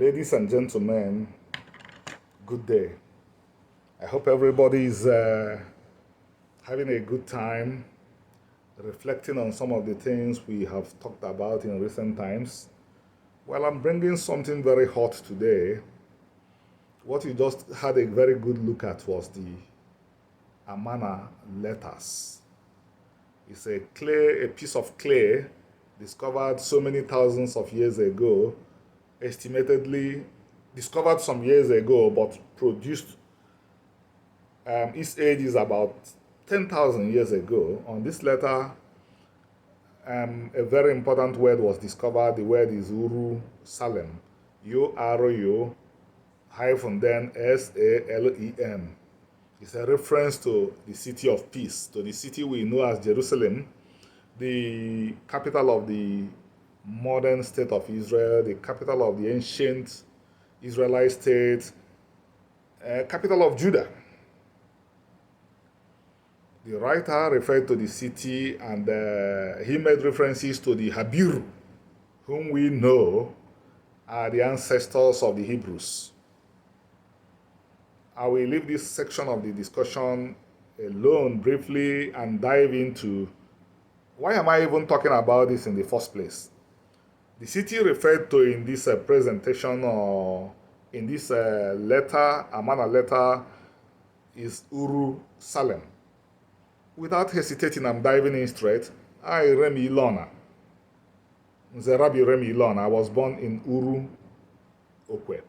Ladies and gentlemen, good day. I hope everybody is having a good time, reflecting on some of the things we have talked about in recent times. Well, I'm bringing something very hot today. What you just had a very good look at was the Amana letters. It's a piece of clay discovered so many thousands of years ago, estimatedly discovered some years ago, but produced, its age is about 10,000 years ago. On this letter, a very important word was discovered. The word is Uru Salem, U-R-U hyphen then S-A-L-E-M. It's a reference to the city of peace, to the city we know as Jerusalem, the capital of the modern state of Israel, the capital of the ancient Israelite state, capital of Judah. The writer referred to the city, and he made references to the Habiru, whom we know are the ancestors of the Hebrews. I will leave this section of the discussion alone briefly and dive into why am I even talking about this in the first place. The city referred to in this presentation or in this letter, Amana letter, is Uru Salem. Without hesitating, I'm diving in straight. I, Remi Ilona, Nzerabi Remi Ilona, I was born in Uru Okwe.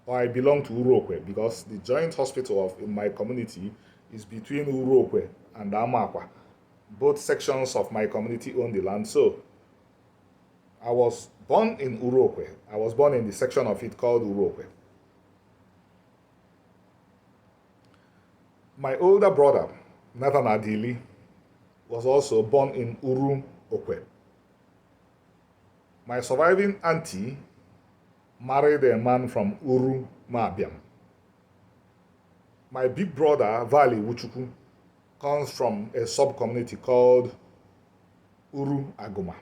Or I belong to Uru Okwe because the joint hospital in my community is between Uru Okwe and Amakwa. Both sections of my community own the land. So I was born in Uru Okwe. I was born in the section of it called Uru Okwe. My older brother, Nathan Adili, was also born in Uru Okwe. My surviving auntie married a man from Uru Mabiam. My big brother, Vali Wuchuku, comes from a sub-community called Uru Aguma.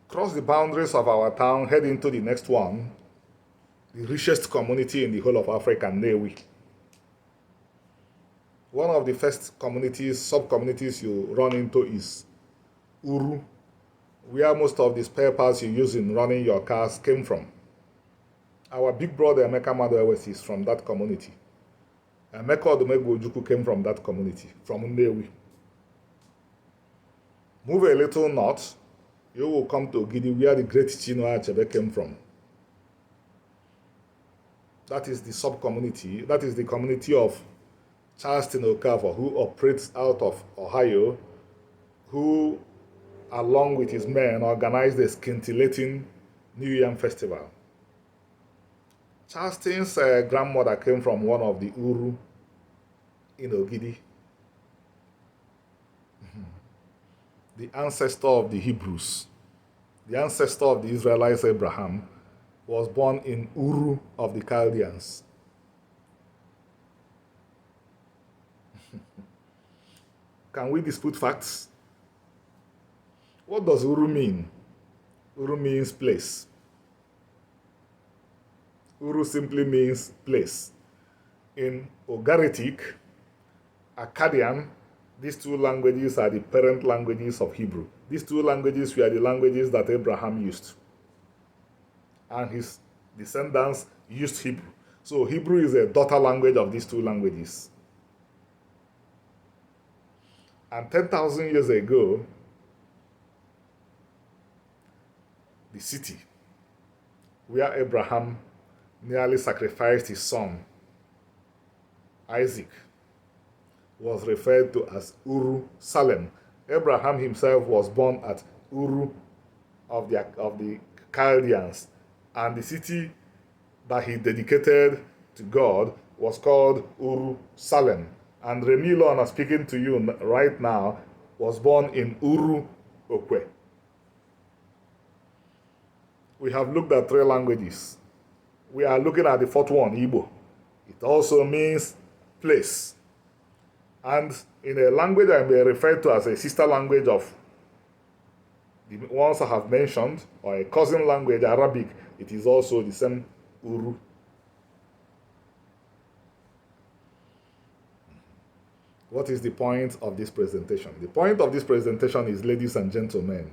Cross the boundaries of our town, head into the next one, the richest community in the whole of Africa, Newi. One of the first communities, sub-communities you run into is Uru, where most of the spare parts you use in running your cars came from. Our big brother Emeka Maduewes is from that community. Emeka Odumegwu Ojukwu came from that community, from Nnewi. Move a little north, you will come to Ogidi, where the great Chino Achebe came from. That is the sub-community, that is the community of Charleston Okafor, who operates out of Ohio, who, along with his men, organized the scintillating New Yam Festival. Charleston's grandmother came from one of the Uru in Ogidi. The ancestor of the Hebrews, the ancestor of the Israelites, Abraham, was born in Uru of the Chaldeans. Can we dispute facts? What does Uru mean? Uru means place. Uru simply means place. In Ugaritic, Akkadian, these two languages are the parent languages of Hebrew. These two languages were the languages that Abraham used. And his descendants used Hebrew. So Hebrew is a daughter language of these two languages. And 10,000 years ago, the city where Abraham nearly sacrificed his son, Isaac, was referred to as Uru Salem. Abraham himself was born at Uru of the Chaldeans, and the city that he dedicated to God was called Uru Salem. And Remi Lona, speaking to you right now, was born in Uru Okwe. We have looked at three languages. We are looking at the fourth one, Igbo. It also means place. And in a language I may refer to as a sister language of the ones I have mentioned, or a cousin language, Arabic, it is also the same uru. What is the point of this presentation? The point of this presentation is, ladies and gentlemen,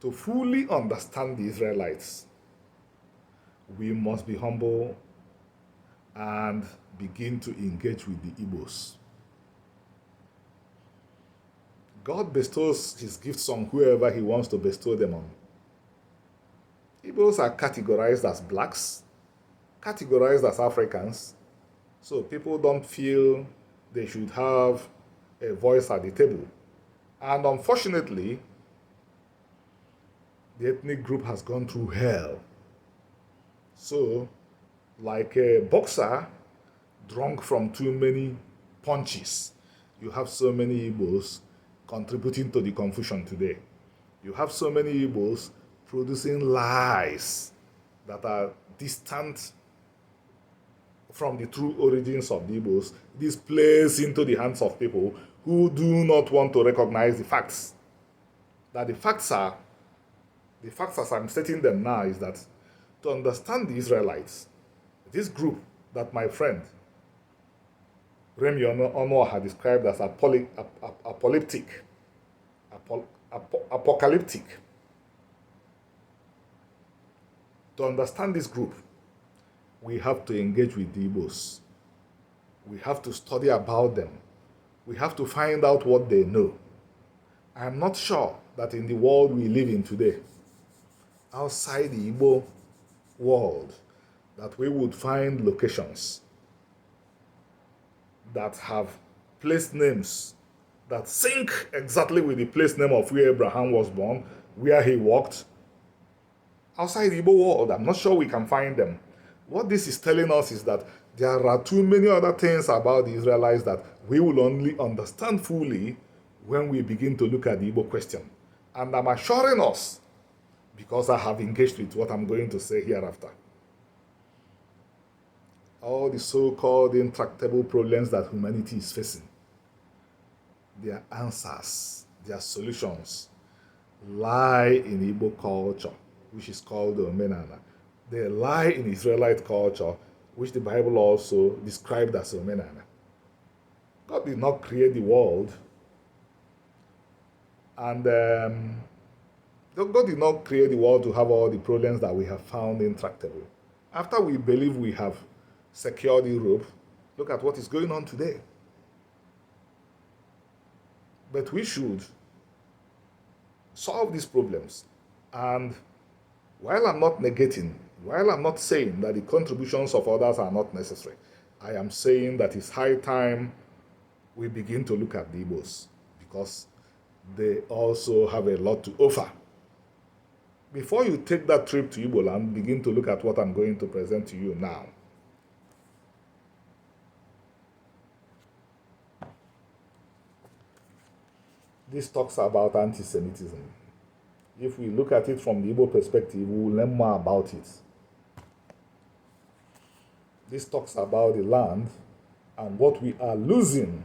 to fully understand the Israelites, we must be humble and begin to engage with the Igbos. God bestows his gifts on whoever he wants to bestow them on. Igbos are categorized as blacks, categorized as Africans, so people don't feel they should have a voice at the table. And unfortunately, the ethnic group has gone through hell. So, like a boxer drunk from too many punches, you have so many Igbos contributing to the confusion today. You have so many Igbos producing lies that are distant from the true origins of the Igbos. This plays into the hands of people who do not want to recognize the facts. That the facts as I'm stating them now, is that to understand the Israelites, this group that my friend Remy Ono had described as apocalyptic, to understand this group, we have to engage with the Igbos. We have to study about them. We have to find out what they know. I'm not sure that in the world we live in today, outside the Igbo world, that we would find locations that have place names that sync exactly with the place name of where Abraham was born, where he walked. Outside the Igbo world, I'm not sure we can find them. What this is telling us is that there are too many other things about the Israelites that we will only understand fully when we begin to look at the Igbo question. And I'm assuring us, because I have engaged with what I'm going to say hereafter, all the so-called intractable problems that humanity is facing, their answers, their solutions lie in Igbo culture, which is called the Omenana. They lie in Israelite culture, which the Bible also described as Omenana. God did not create the world, and God did not create the world to have all the problems that we have found intractable. After we believe we have secured Europe, look at what is going on today. But we should solve these problems. And while I'm not negating, while I'm not saying that the contributions of others are not necessary, I am saying that it's high time we begin to look at the Igbos, because they also have a lot to offer. Before you take that trip to Igbo land, begin to look at what I'm going to present to you now. This talks about anti-Semitism. If we look at it from the Igbo perspective, we will learn more about it. This talks about the land and what we are losing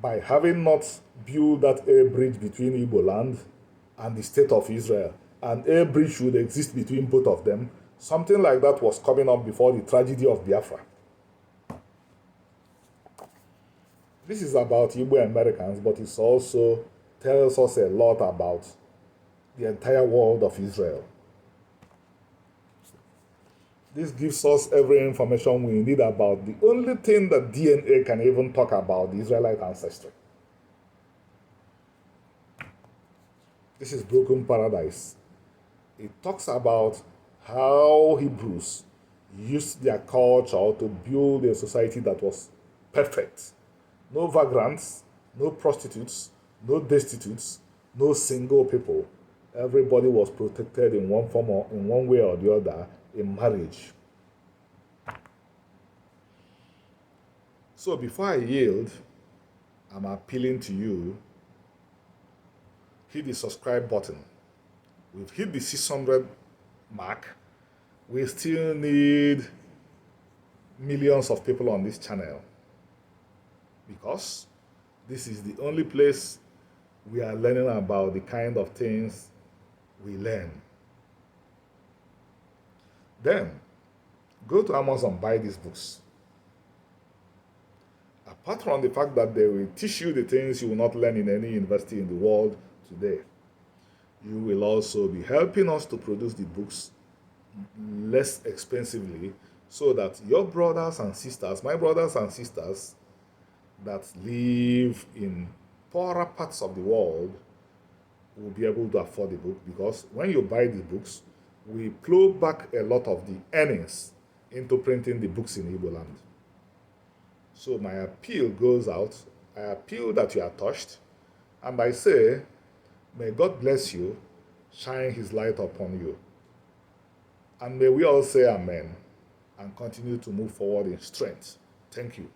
by having not built that air bridge between Igbo land and the state of Israel. An air bridge should exist between both of them. Something like that was coming up before the tragedy of Biafra. This is about Igbo Americans, but it also tells us a lot about the entire world of Israel. This gives us every information we need about the only thing that DNA can even talk about, the Israelite ancestry. This is Broken Paradise. It talks about how Hebrews used their culture to build a society that was perfect. No vagrants, no prostitutes, no destitutes, no single people. Everybody was protected in one form or in one way or the other in marriage. So before I yield, I'm appealing to you, hit the subscribe button. We've hit the 600 mark. We still need millions of people on this channel, because this is the only place we are learning about the kind of things we learn. then go to Amazon, buy these books. Apart from the fact that they will teach you the things you will not learn in any university in the world today, you will also be helping us to produce the books less expensively so that your brothers and sisters, my brothers and sisters that live in poorer parts of the world will be able to afford the book, because when you buy the books, we plow back a lot of the earnings into printing the books in Igbo land. So my appeal goes out. I appeal that you are touched, and I say, may God bless you, shine his light upon you. And may we all say amen and continue to move forward in strength. Thank you.